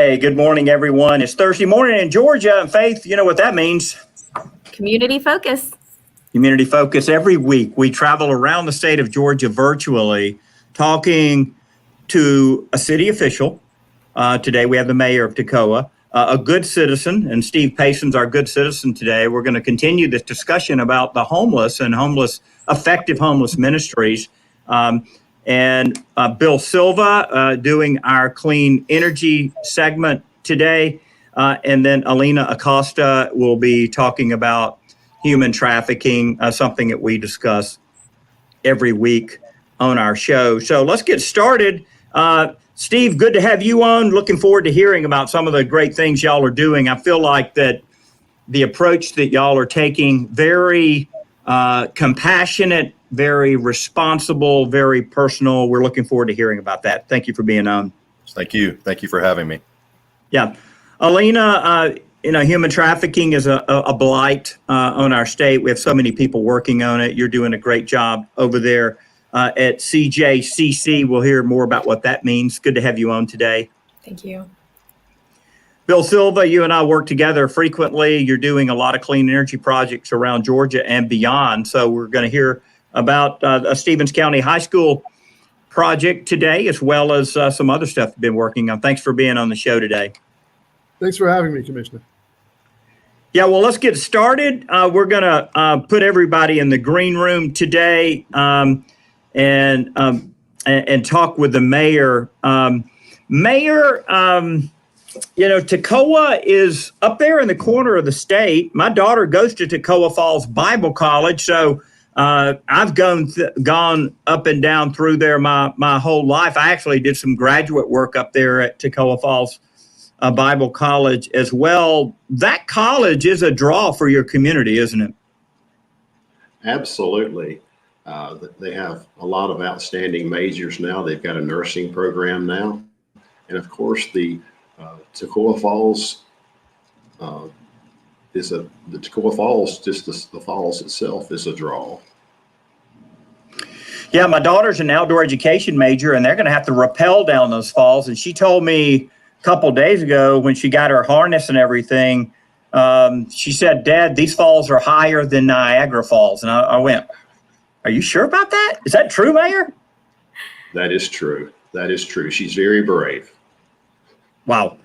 Hey, good morning, everyone. It's Thursday morning in Georgia, and Faith, you know what that means. Community focus. Community focus. Every week, we travel around the state of Georgia virtually, talking to a city official. Today, we have the mayor of Toccoa, a good citizen, and Steve Payson's our good citizen today. We're going to continue this discussion about the homeless and effective homeless ministries. And Bill Silva doing our clean energy segment today. And then Alina Acosta will be talking about human trafficking, something that we discuss every week on our show. So let's get started. Steve, good to have you on. Looking forward to hearing about some of the great things y'all are doing. I feel like that the approach that y'all are taking, very compassionate, very responsible, very personal. We're looking forward to hearing about that. Thank you for being on. Thank you. Thank you for having me. Yeah. Alina, human trafficking is a blight on our state. We have so many people working on it. You're doing a great job over there at Cjcc. We'll hear more about what that means. Good to have you on today. Thank you. Bill Silva, you and I work together frequently. You're doing a lot of clean energy projects around Georgia and beyond. So we're going to hear about a Stevens County High School project today, as well as some other stuff you've been working on. Thanks for being on the show today. Thanks for having me, Commissioner. Yeah, well, let's get started. We're going to put everybody in the green room today and talk with the mayor. Toccoa is up there in the corner of the state. My daughter goes to Toccoa Falls Bible College, so I've gone up and down through there my whole life. I actually did some graduate work up there at Toccoa Falls Bible College as well. That college is a draw for your community, isn't it? Absolutely. They have a lot of outstanding majors now. They've got a nursing program now. And of course, the Toccoa Falls the Toccoa Falls, just the falls itself is a draw. Yeah, my daughter's an outdoor education major, and they're going to have to rappel down those falls. And she told me a couple of days ago when she got her harness and everything, she said, "Dad, these falls are higher than Niagara Falls." And I went, "Are you sure about that? Is that true, Mayor?" That is true. That is true. She's very brave. Wow.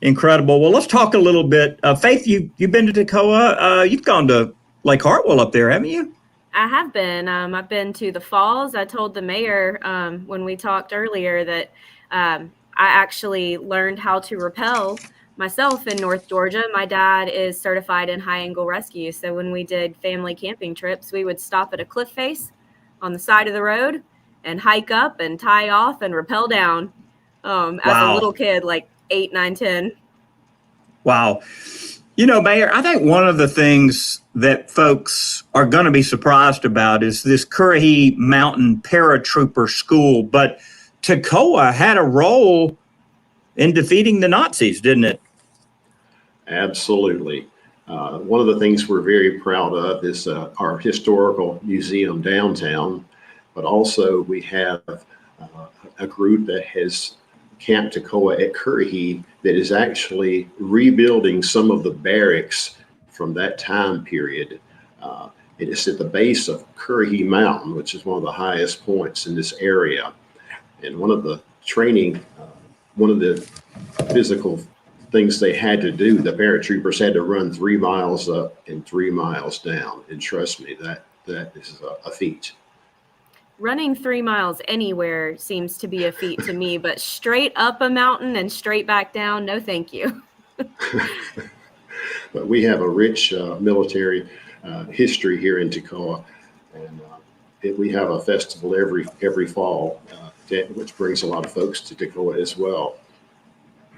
Incredible. Well, let's talk a little bit. Faith, you've been to Toccoa. You've gone to Lake Hartwell up there, haven't you? I have been. I've been to the falls. I told the mayor when we talked earlier that I actually learned how to rappel myself in North Georgia. My dad is certified in high angle rescue. So when we did family camping trips, we would stop at a cliff face on the side of the road and hike up and tie off and rappel down as a little kid, like 8, 9, 10. Wow. Mayor, I think one of the things that folks are going to be surprised about is this Currahee Mountain Paratrooper School. But Toccoa had a role in defeating the Nazis, didn't it? Absolutely. One of the things we're very proud of is our historical museum downtown, but also we have a group that has Camp Toccoa at Currahee that is actually rebuilding some of the barracks from that time period. It is at the base of Currahee Mountain, which is one of the highest points in this area. And one of the physical things they had to do, the paratroopers had to run 3 miles up and 3 miles down. And trust me, that is a feat. Running 3 miles anywhere seems to be a feat to me, but straight up a mountain and straight back down, no thank you. But we have a rich military history here in Toccoa, and we have a festival every fall, which brings a lot of folks to Toccoa as well.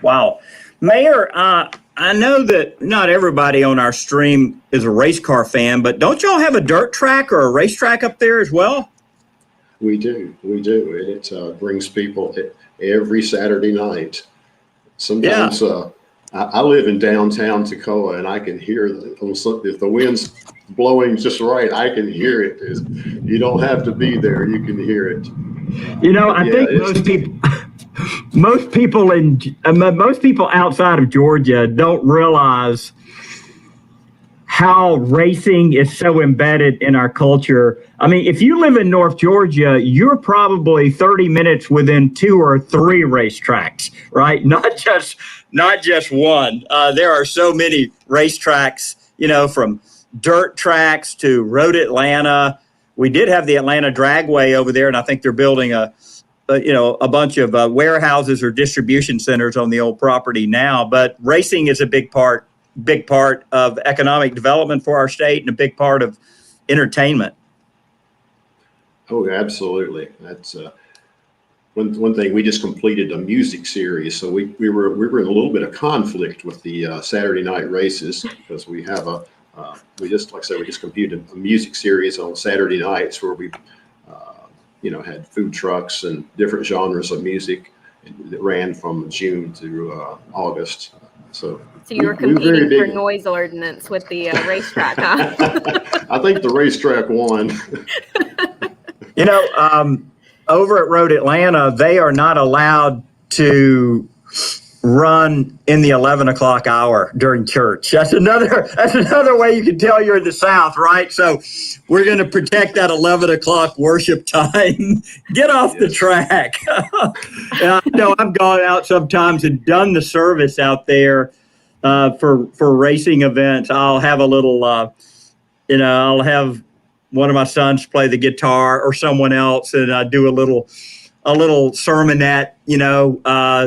Wow. Mayor, I know that not everybody on our stream is a race car fan, but don't y'all have a dirt track or a racetrack up there as well? We do. And it brings people every Saturday night. Sometimes I live in downtown Toccoa, and I can hear if the wind's blowing just right, I can hear it. You don't have to be there. You can hear it. I think most people outside of Georgia don't realize how racing is so embedded in our culture. I mean, if you live in North Georgia, you're probably 30 minutes within 2 or 3 racetracks, right? Not just one. There are so many racetracks, from dirt tracks to Road Atlanta. We did have the Atlanta Dragway over there, and I think they're building a bunch of warehouses or distribution centers on the old property now. But racing is a big part of economic development for our state and a big part of entertainment. Oh, absolutely. That's one thing. We just completed a music series, so we were in a little bit of conflict with the Saturday night races because we have we just completed a music series on Saturday nights where we had food trucks and different genres of music that ran from June to August. So you were competing for noise ordinance with the racetrack, huh? I think the racetrack won. Over at Road Atlanta, they are not allowed to run in the 11 o'clock hour during church. That's another way you can tell you're in the South, right? So we're going to protect that 11 o'clock worship time. Get off the track. I've gone out sometimes and done the service out there for racing events. I'll have a little, I'll have one of my sons play the guitar or someone else, and I do a little sermonette,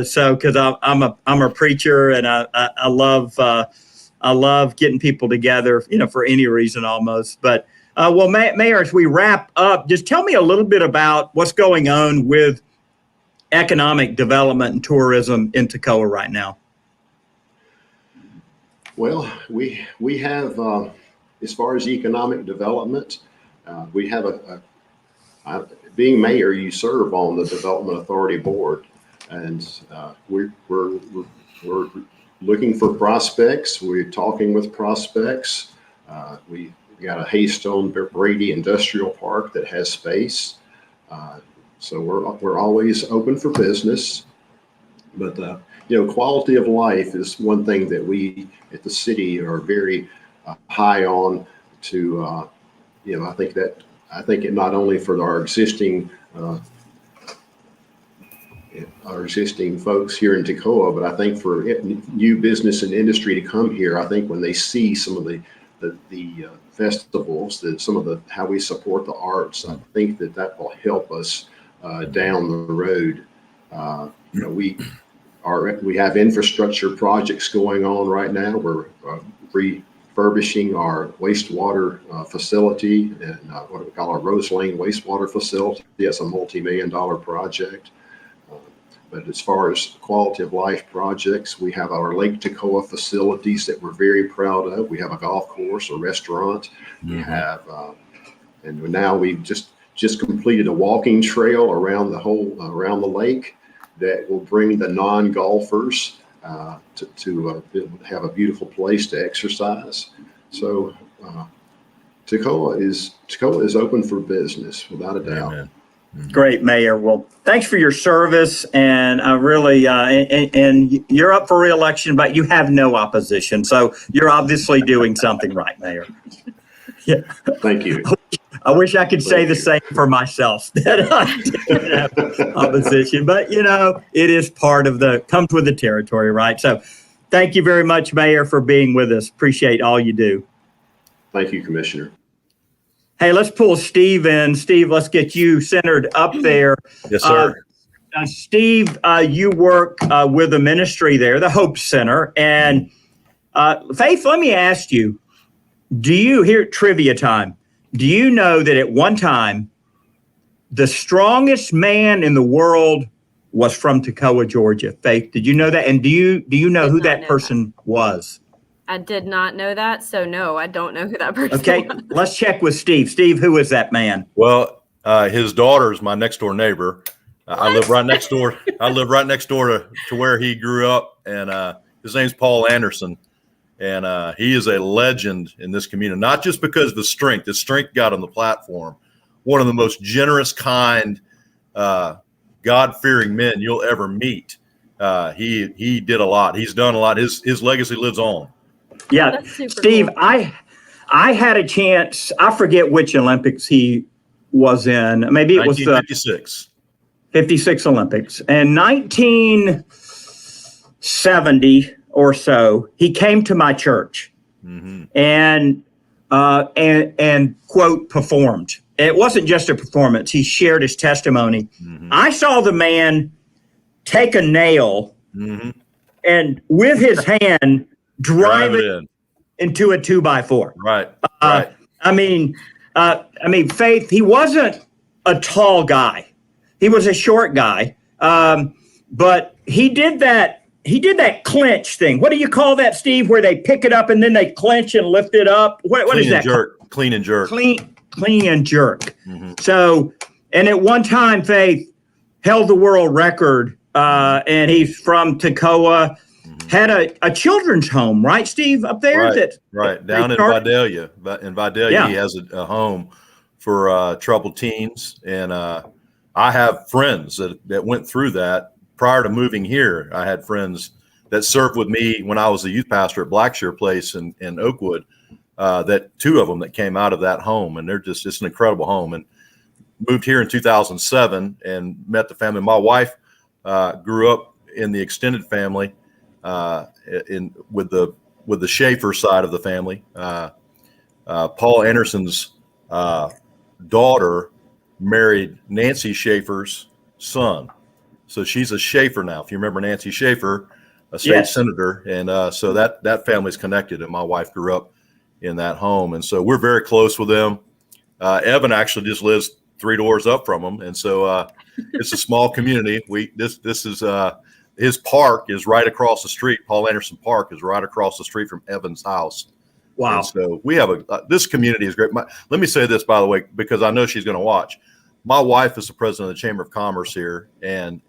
so because I'm a preacher and I love getting people together, for any reason almost. But Mayor, as we wrap up, just tell me a little bit about what's going on with economic development and tourism in Toccoa right now. Well, we have, as far as economic development, we have being mayor, you serve on the Development Authority Board, and we're looking for prospects. We're talking with prospects. We got a Haystone Brady Industrial Park that has space, so we're always open for business. But quality of life is one thing that we at the city are very high on. I think it not only for our existing folks here in Toccoa, but I think for new business and industry to come here. I think when they see some of the festivals, how we support the arts, I think that will help us down the road. We have infrastructure projects going on right now. We're refurbishing our wastewater facility and what we call our Rose Lane wastewater facility. It's a multi-million-dollar project. But as far as quality of life projects, we have our Lake Toccoa facilities that we're very proud of. We have a golf course, a restaurant. Mm-hmm. We have, and now we've just completed a walking trail around the lake that will bring the non-golfers to have a beautiful place to exercise. So Toccoa is open for business without a doubt. Amen. Mm-hmm. Great, Mayor. Well, thanks for your service, and I really and you're up for re-election, but you have no opposition, so you're obviously doing something right, Mayor. Yeah. Thank you. I wish I could say the same for myself, that I didn't have opposition, but it is comes with the territory, right? So thank you very much, Mayor, for being with us. Appreciate all you do. Thank you, Commissioner. Hey, let's pull Steve in. Steve, let's get you centered up there. Yes, sir. Steve, you work with a ministry there, the Hope Center. And Faith, let me ask you, here at trivia time, do you know that at one time, the strongest man in the world was from Toccoa, Georgia? Faith, did you know that? And do you know who that person was? I did not know that, so no, I don't know who that person was. Okay, let's check with Steve. Steve, who is that man? Well, his daughter is my next door neighbor. I live right next door. To where he grew up, and his name's Paul Anderson, and he is a legend in this community. Not just because of his strength got on the platform. One of the most generous, kind God-fearing men you'll ever meet. He did a lot. He's done a lot. His legacy lives on. Yeah, That's super Steve, cool. I had a chance. I forget which Olympics he was in. Maybe it was the 1956. 56 Olympics. And 1970 or so, he came to my church and quote, performed. It wasn't just a performance. He shared his testimony. I saw the man take a nail and with his hand drive it in. into a 2x4. Right. Right. I mean, Faith, he wasn't a tall guy. He was a short guy. But he did that clinch thing. What do you call that, Steve, where they pick it up and then they clinch and lift it up? What is that? Clean and jerk. Clean and jerk. So, and at one time, Faith held the world record, and he's from Toccoa, had a children's home, right, Steve, up there? Right. Down in Vidalia. In Vidalia, he has a home for troubled teens. And I have friends that went through that. Prior to moving here, I had friends that served with me when I was a youth pastor at Blackshear Place in Oakwood, that two of them that came out of that home. And it's an incredible home. And moved here in 2007 and met the family. My wife grew up in the extended family with the Schaefer side of the family. Paul Anderson's daughter married Nancy Schaefer's son. So she's a Schaefer now. If you remember Nancy Schaefer, a state senator. And so that family's connected. And my wife grew up in that home. And so we're very close with them. Evan actually just lives 3 doors up from them. And so it's a small community. This is his park is right across the street. Paul Anderson Park is right across the street from Evan's house. Wow. And so we have this community is great. Let me say this, by the way, because I know she's going to watch. My wife is the president of the Chamber of Commerce here, and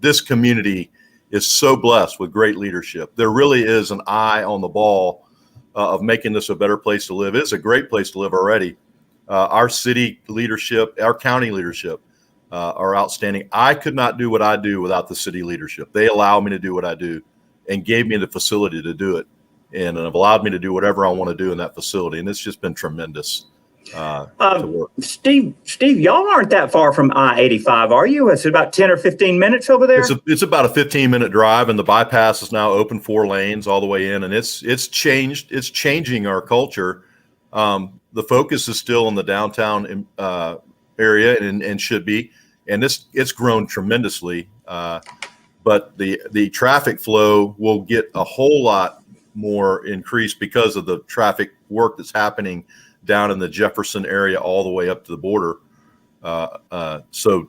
this community is so blessed with great leadership. There really is an eye on the ball of making this a better place to live. It's a great place to live already. Our city leadership, our county leadership are outstanding. I could not do what I do without the city leadership. They allow me to do what I do and gave me the facility to do it, and have allowed me to do whatever I want to do in that facility. And it's just been tremendous. To work. Steve, y'all aren't that far from I-85, are you? It's about 10 or 15 minutes over there. It's about a 15-minute drive, and the bypass is now open 4 lanes all the way in, and it's changed. It's changing our culture. The focus is still in the downtown area, and should be, and it's grown tremendously. But the traffic flow will get a whole lot more increased because of the traffic work that's happening down in the Jefferson area all the way up to the border. So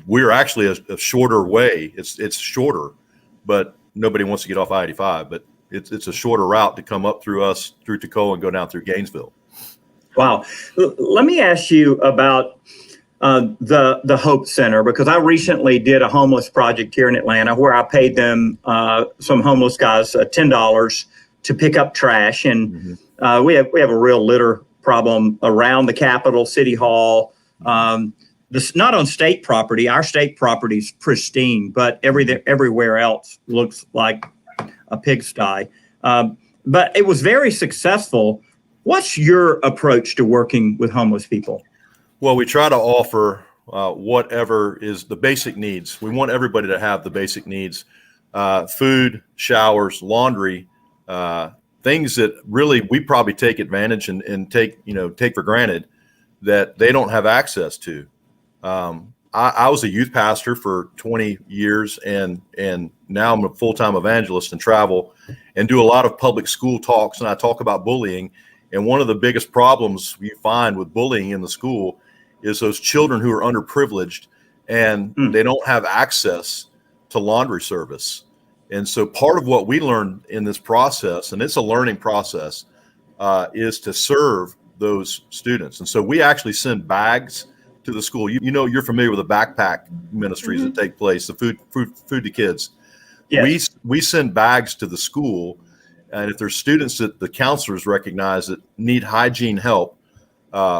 we're actually a shorter way. It's shorter, but nobody wants to get off I-85. But it's a shorter route to come up through Toccoa and go down through Gainesville. Wow. Let me ask you about the Hope Center, because I recently did a homeless project here in Atlanta where I paid them, some homeless guys, $10 to pick up trash. And we have a real litter problem around the Capitol, City Hall. This not on state property. Our state property is pristine, but everywhere else looks like a pigsty. But it was very successful. What's your approach to working with homeless people? Well, we try to offer whatever is the basic needs. We want everybody to have the basic needs: food, showers, laundry. Things that really we probably take advantage and take for granted that they don't have access to. I was a youth pastor for 20 years, and now I'm a full-time evangelist and travel and do a lot of public school talks, and I talk about bullying. And one of the biggest problems you find with bullying in the school is those children who are underprivileged and they don't have access to laundry service. And so part of what we learned in this process, and it's a learning process, is to serve those students. And so we actually send bags to the school. You're familiar with the backpack ministries that take place, the food to kids. Yes. We send bags to the school, and if there's students that the counselors recognize that need hygiene help,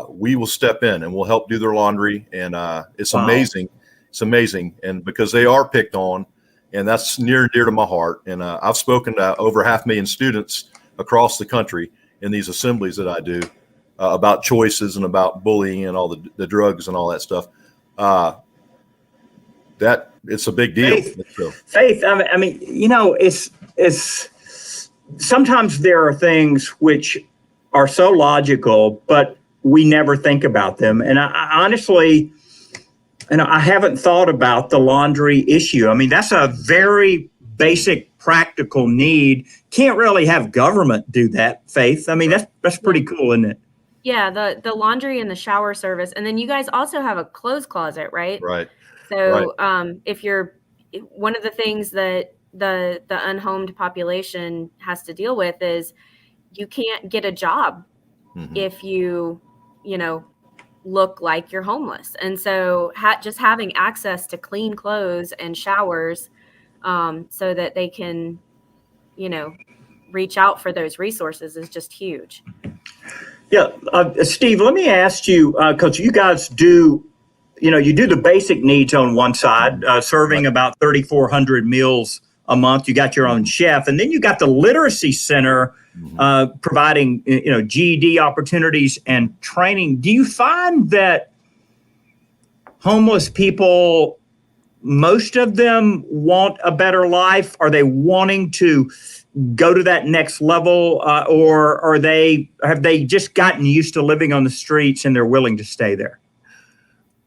we will step in and we'll help do their laundry. And it's amazing. It's amazing, and because they are picked on, and that's near and dear to my heart. And I've spoken to over 500,000 students across the country in these assemblies that I do about choices and about bullying and all the drugs and all that stuff. That it's a big deal. Faith. I mean, it's sometimes there are things which are so logical, but we never think about them. And I honestly, I haven't thought about the laundry issue. I mean, that's a very basic, practical need. Can't really have government do that, Faith. I mean, that's pretty cool, isn't it? Yeah, the laundry and the shower service. And then you guys also have a clothes closet, right? Right. So if you're one of the things that the unhomed population has to deal with is you can't get a job if you look like you're homeless. And so just having access to clean clothes and showers so that they can, reach out for those resources is just huge. Yeah. Steve, let me ask you, because you guys do, you do the basic needs on one side, serving about 3,400 meals a month. You got your own chef, and then you got the literacy center providing, GED opportunities and training. Do you find that homeless people, most of them want a better life? Are they wanting to go to that next level, or have they just gotten used to living on the streets and they're willing to stay there?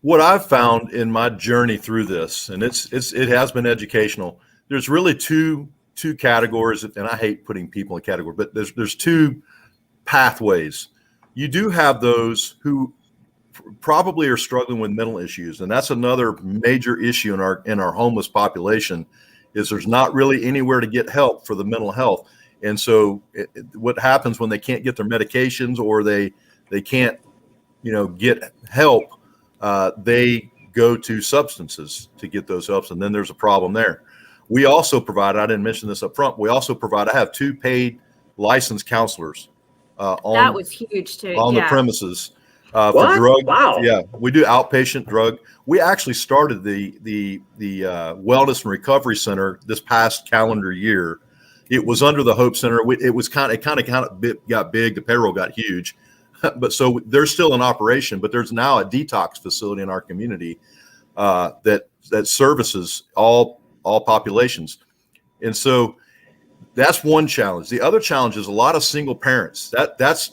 What I've found in my journey through this, and it has been educational. There's really two categories, and I hate putting people in category, but there's two pathways. You do have those who probably are struggling with mental issues, and that's another major issue in our homeless population. Is there's not really anywhere to get help for the mental health, and so what happens when they can't get their medications or they can't get help, they go to substances to get those helps, and then there's a problem there. We also provide, I didn't mention this up front, I have 2 paid licensed counselors that was huge too. on the premises for drug. Wow. Yeah, we do outpatient drug. We actually started the Wellness and Recovery Center this past calendar year. It was under the Hope Center. It kind of got big. The payroll got huge. But so they're still in operation, but there's now a detox facility in our community that services all populations. And so that's one challenge. The other challenge is a lot of single parents. That's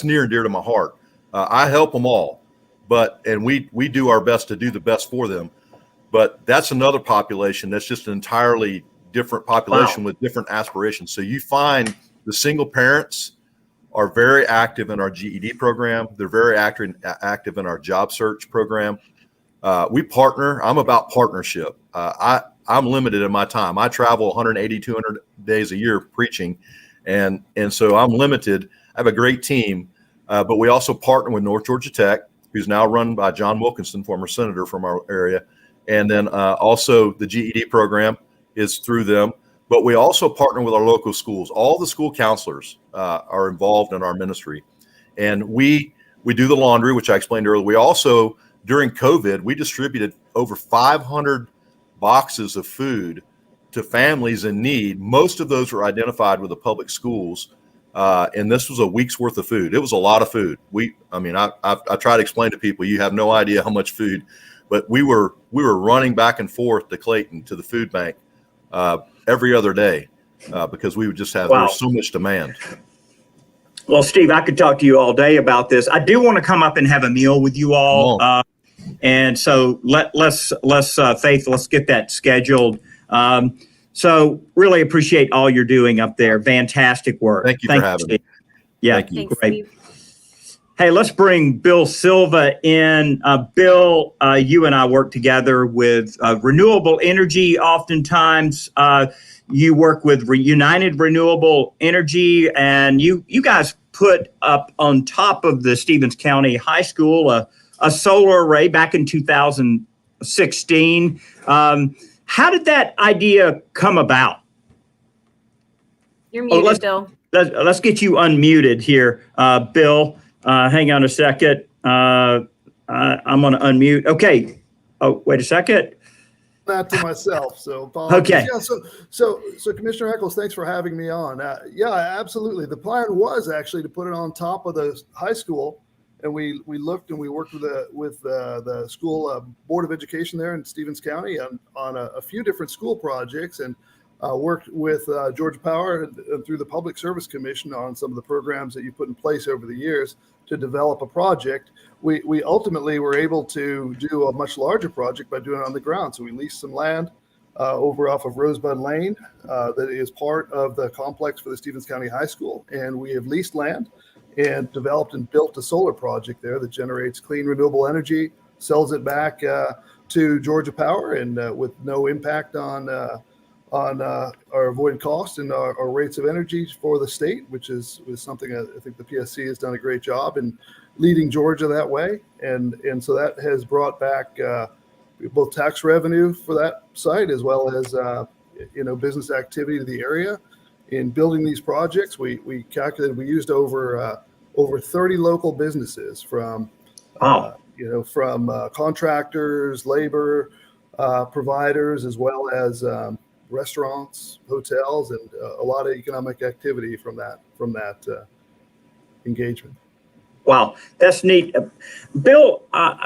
near and dear to my heart. I help them all, and we do our best to do the best for them. But that's another population that's just an entirely different population with different aspirations. So you find the single parents are very active in our GED program. They're very active in our job search program. We partner. I'm about partnership. I'm limited in my time. I travel 180, 200 days a year preaching. And so I'm limited. I have a great team, but we also partner with North Georgia Tech, who's now run by John Wilkinson, former senator from our area. And then also the GED program is through them. But we also partner with our local schools. All the school counselors are involved in our ministry. And we do the laundry, which I explained earlier. We also, during COVID, we distributed over 500 boxes of food to families in need. Most of those were identified with the public schools. And this was a week's worth of food. It was a lot of food. I try to explain to people, you have no idea how much food, but we were running back and forth to Clayton, to the food bank, every other day, because we would just have, there's so much demand. Well, Steve, I could talk to you all day about this. I do want to come up and have a meal with you all. And so let's Faith, let's get that scheduled. So really appreciate all you're doing up there. Fantastic work. Thank you for having me. Yeah, Thank you. Thanks, great. Steve. Hey, let's bring Bill Silva in. Bill, you and I work together with renewable energy. Oftentimes, you work with United Renewable Energy, and you guys put up on top of the Stevens County High School a solar array back in 2016. How did that idea come about? You're muted, Bill. Let's get you unmuted here, Bill. Hang on a second. I'm going to unmute. Okay. Oh, wait a second. That to myself, so apologies. Okay. Yeah, so Commissioner Eccles, thanks for having me on. Yeah, absolutely. The plan was actually to put it on top of the high school, and we looked and we worked with the school Board of Education there in Stevens County on a few different school projects, and worked with Georgia Power and through the Public Service Commission on some of the programs that you put in place over the years to develop a project. We ultimately were able to do a much larger project by doing it on the ground. So we leased some land over off of Rosebud Lane that is part of the complex for the Stevens County High School. And we have leased land and developed and built a solar project there that generates clean, renewable energy, sells it back to Georgia Power, and with no impact on our avoided costs and our rates of energy for the state, which was something I think the PSC has done a great job in leading Georgia that way. And so that has brought back both tax revenue for that site as well as business activity to the area. In building these projects, we calculated we used over 30 local businesses from contractors, labor providers, as well as restaurants, hotels, and a lot of economic activity from that engagement. Wow, that's neat. Bill,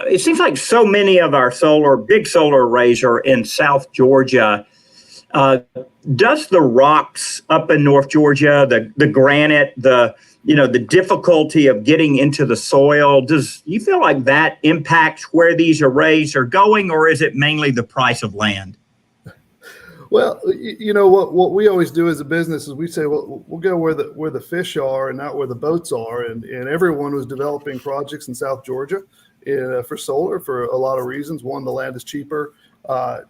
it seems like so many of our big solar arrays are in South Georgia. Does the rocks up in North Georgia, the granite, the difficulty of getting into the soil, does you feel like that impacts where these arrays are going, or is it mainly the price of land? Well, what we always do as a business is we say, well, we'll go where the fish are and not where the boats are. And everyone was developing projects in South Georgia for solar for a lot of reasons. One, the land is cheaper.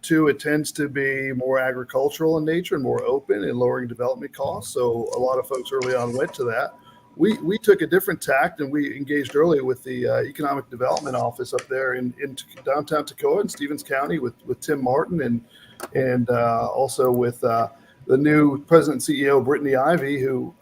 Two, it tends to be more agricultural in nature and more open and lowering development costs. So a lot of folks early on went to that. We took a different tact, and we engaged early with the Economic Development Office up there in downtown Toccoa in Stevens County with Tim Martin and also with the new president and CEO, Brittany Ivy, who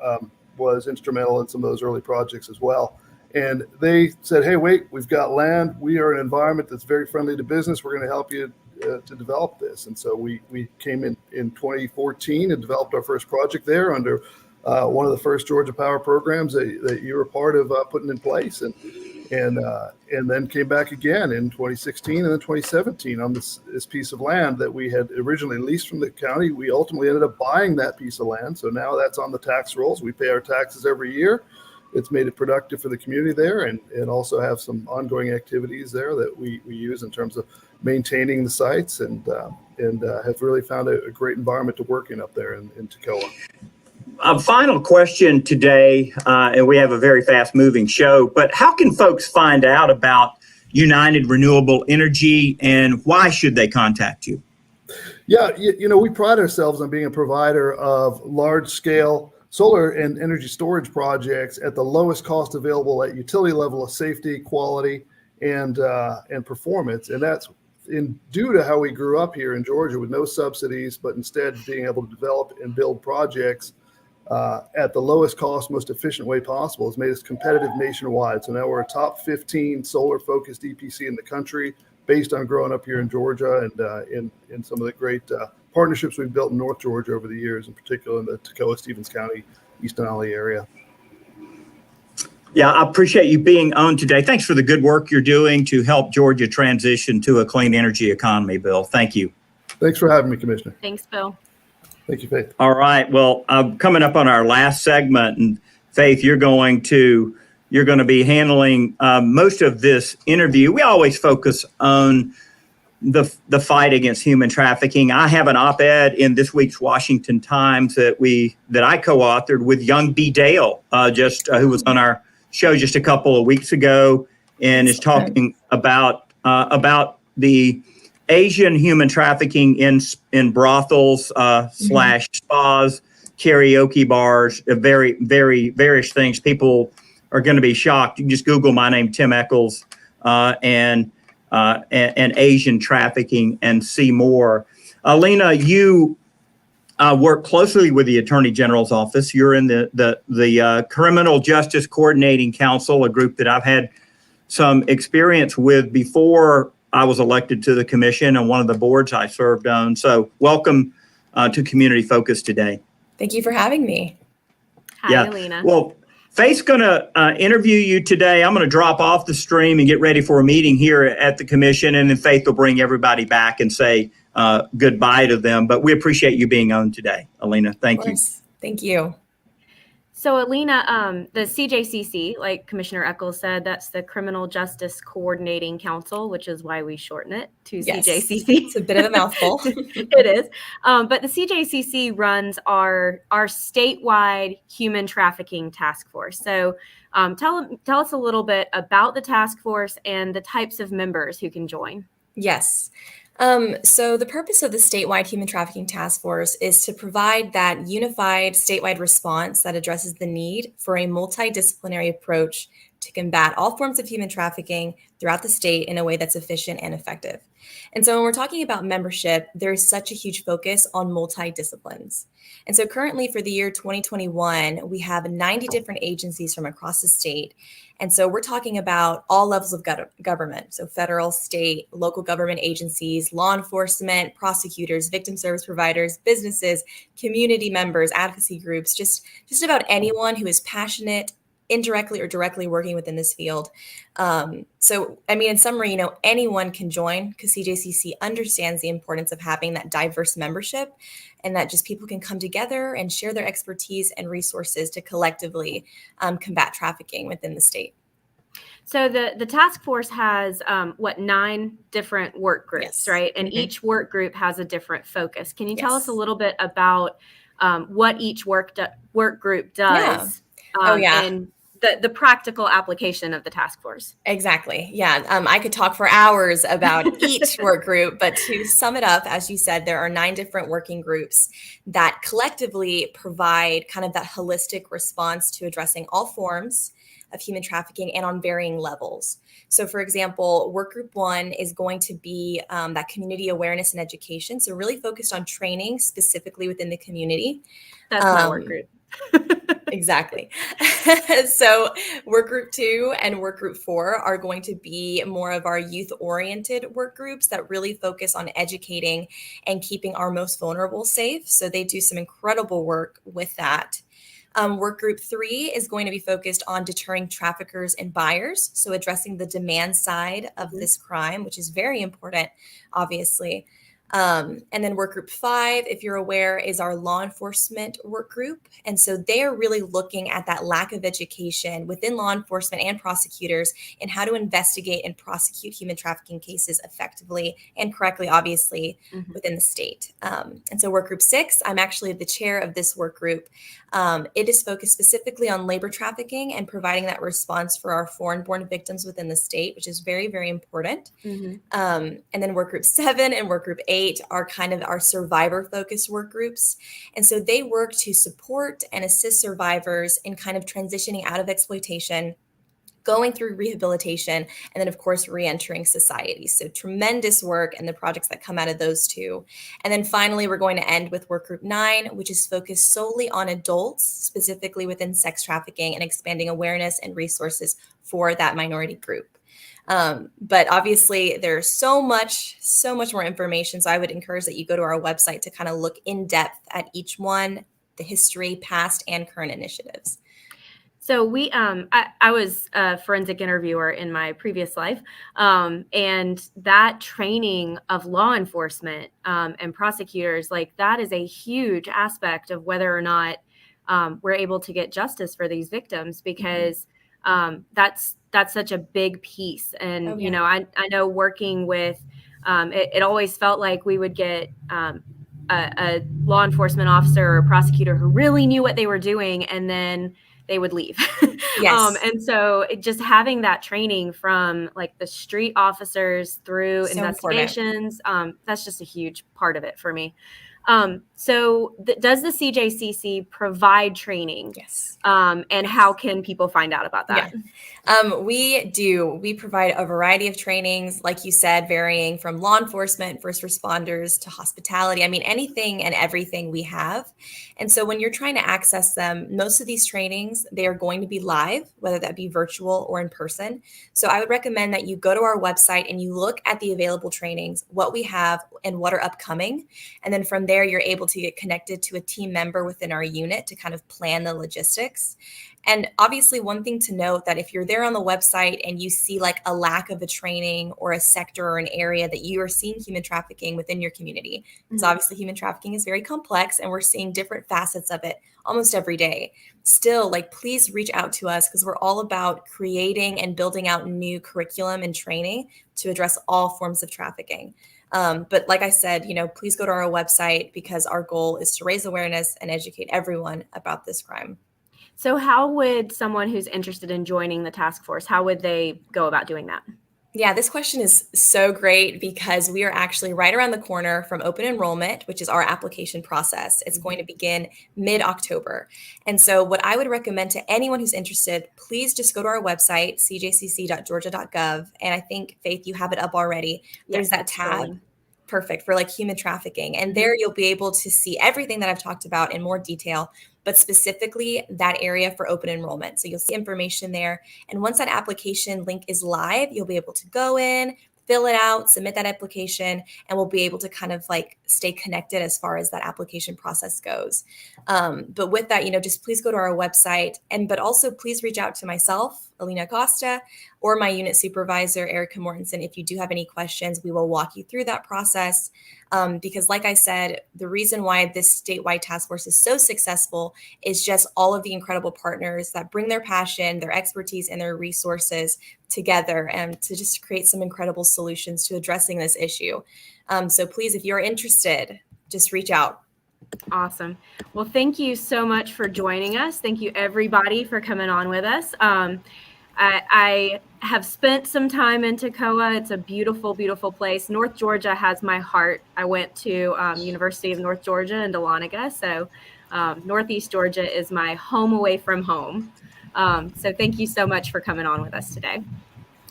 was instrumental in some of those early projects as well. And they said, hey, wait, we've got land. We are an environment that's very friendly to business. We're going to help you to develop this. And so we came in 2014 and developed our first project there under one of the first Georgia Power programs that you were part of putting in place. And then came back again in 2016 and then 2017 on this piece of land that we had originally leased from the county. We ultimately ended up buying that piece of land. So now that's on the tax rolls. We pay our taxes every year. It's made it productive for the community there, and also have some ongoing activities there that we use in terms of maintaining the sites and have really found a great environment to work in up there in Toccoa. A final question today, and we have a very fast-moving show, but how can folks find out about United Renewable Energy, and why should they contact you? Yeah, we pride ourselves on being a provider of large-scale solar and energy storage projects at the lowest cost available at utility level of safety, quality, and performance. And that's due to how we grew up here in Georgia with no subsidies, but instead being able to develop and build projects at the lowest cost, most efficient way possible has made us competitive nationwide. So now we're a top 15 solar-focused EPC in the country, based on growing up here in Georgia and in some of the great partnerships we've built in North Georgia over the years, in particular in the Toccoa, Stevens County, East Denali area. Yeah, I appreciate you being on today. Thanks for the good work you're doing to help Georgia transition to a clean energy economy, Bill. Thank you. Thanks for having me, Commissioner. Thanks, Bill. Thank you, Faith. All right. Well, coming up on our last segment, and Faith, you're going to be handling most of this interview. We always focus on the fight against human trafficking. I have an op-ed in this week's Washington Times that I co-authored with young B. Dale, who was on our show just a couple of weeks ago, and is talking about the Asian human trafficking in brothels / spas, karaoke bars, very, very various things. People are going to be shocked. You can just Google my name, Tim Eccles, and Asian trafficking and see more. Lena, you work closely with the Attorney General's office. You're in the Criminal Justice Coordinating Council, a group that I've had some experience with before I was elected to the commission and one of the boards I served on. So welcome to Community Focus today. Thank you for having me. Hi, Alina. Well, Faith's going to interview you today. I'm going to drop off the stream and get ready for a meeting here at the commission, and then Faith will bring everybody back and say goodbye to them. But we appreciate you being on today, Alina. Thank you. Thank you. So, Alina, the CJCC, like Commissioner Eccles said, that's the Criminal Justice Coordinating Council, which is why we shorten it to CJCC. It's a bit of a mouthful. It is. But the CJCC runs our statewide human trafficking task force. So tell us a little bit about the task force and the types of members who can join. Yes. So the purpose of the statewide human trafficking task force is to provide that unified statewide response that addresses the need for a multidisciplinary approach to combat all forms of human trafficking throughout the state in a way that's efficient and effective. And so when we're talking about membership, there's such a huge focus on multi-disciplines. And so currently for the year 2021, we have 90 different agencies from across the state. And so we're talking about all levels of government. So federal, state, local government agencies, law enforcement, prosecutors, victim service providers, businesses, community members, advocacy groups, just about anyone who is passionate, indirectly or directly working within this field. So, I mean, in summary, anyone can join because CJCC understands the importance of having that diverse membership and that just people can come together and share their expertise and resources to collectively combat trafficking within the state. So the task force has 9 different work groups, Yes. right? And Mm-hmm. each work group has a different focus. Can you tell Yes. us a little bit about what each work group does? And the practical application of the task force. Exactly. Yeah. I could talk for hours about each work group, but to sum it up, as you said, there are 9 different working groups that collectively provide kind of that holistic response to addressing all forms of human trafficking and on varying levels. So for example, work group 1 is going to be that community awareness and education. So really focused on training specifically within the community. That's my work group. Exactly. So work group 2 and work group 4 are going to be more of our youth-oriented work groups that really focus on educating and keeping our most vulnerable safe. So they do some incredible work with that. Work group 3 is going to be focused on deterring traffickers and buyers. So addressing the demand side of this crime, which is very important, obviously. And then work group 5, if you're aware, is our law enforcement work group. And so they are really looking at that lack of education within law enforcement and prosecutors in how to investigate and prosecute human trafficking cases effectively and correctly, obviously, within the state. And so work group 6, I'm actually the chair of this work group. It is focused specifically on labor trafficking and providing that response for our foreign-born victims within the state, which is very, very important. And then work group 7 and work group 8 are kind of our survivor-focused work groups. And so they work to support and assist survivors in kind of transitioning out of exploitation, going through rehabilitation, and then, of course, re-entering society. So tremendous work and the projects that come out of those two. And then finally, we're going to end with work group 9, which is focused solely on adults, specifically within sex trafficking and expanding awareness and resources for that minority group. But obviously there's so much more information. So I would encourage that you go to our website to kind of look in depth at each one, the history, past and current initiatives. So I was a forensic interviewer in my previous life, and that training of law enforcement and prosecutors, like that is a huge aspect of whether or not we're able to get justice for these victims, because that's such a big piece. And, I know working with, it always felt like we would get a law enforcement officer or a prosecutor who really knew what they were doing, and then they would leave. Yes. And so just having that training from like the street officers through So investigations, that's just a huge part of it for me. So does the CJCC provide training? Yes. And how can people find out about that? We do. We provide a variety of trainings, like you said, varying from law enforcement, first responders to hospitality. I mean, anything and everything we have. And so when you're trying to access them, most of these trainings, they are going to be live, whether that be virtual or in person. So I would recommend that you go to our website and you look at the available trainings, what we have and what are upcoming. And then from there, you're able to get connected to a team member within our unit to kind of plan the logistics. And obviously, one thing to note that if you're there on the website and you see like a lack of a training or a sector or an area that you are seeing human trafficking within your community, because obviously human trafficking is very complex and we're seeing different facets of it almost every day. Still, like, please reach out to us because we're all about creating and building out new curriculum and training to address all forms of trafficking. But like I said, please go to our website because our goal is to raise awareness and educate everyone about this crime. So how would someone who's interested in joining the task force, how would they go about doing that? Yeah, this question is so great because we are actually right around the corner from open enrollment, which is our application process. It's going to begin mid-October. And so what I would recommend to anyone who's interested, please just go to our website, cjcc.georgia.gov. And I think, Faith, you have it up already. There's that tab. Perfect, for like human trafficking. And there you'll be able to see everything that I've talked about in more detail, but specifically that area for open enrollment. So you'll see information there. And once that application link is live, you'll be able to go in, fill it out, submit that application, and we'll be able to kind of like stay connected as far as that application process goes. But with that, just please go to our website, but also please reach out to myself, Alina Costa, or my unit supervisor, Erica Mortensen. If you do have any questions, we will walk you through that process. Because like I said, the reason why this statewide task force is so successful is just all of the incredible partners that bring their passion, their expertise, and their resources together and to just create some incredible solutions to addressing this issue. So please, if you're interested, just reach out. Awesome. Well, thank you so much for joining us. Thank you, everybody, for coming on with us. I have spent some time in Toccoa. It's a beautiful, beautiful place. North Georgia has my heart. I went to University of North Georgia in Dahlonega, so Northeast Georgia is my home away from home. So thank you so much for coming on with us today.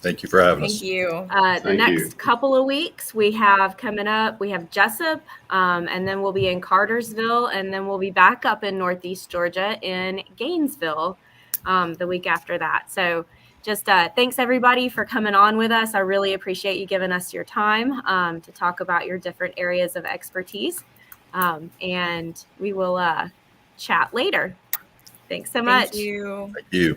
Thank you for having us. Thank you. The next couple of weeks we have coming up, we have Jessup, and then we'll be in Cartersville, and then we'll be back up in Northeast Georgia in Gainesville the week after that. So just thanks everybody for coming on with us. I really appreciate you giving us your time to talk about your different areas of expertise. And we will chat later. Thanks so much. Thank you. Thank you.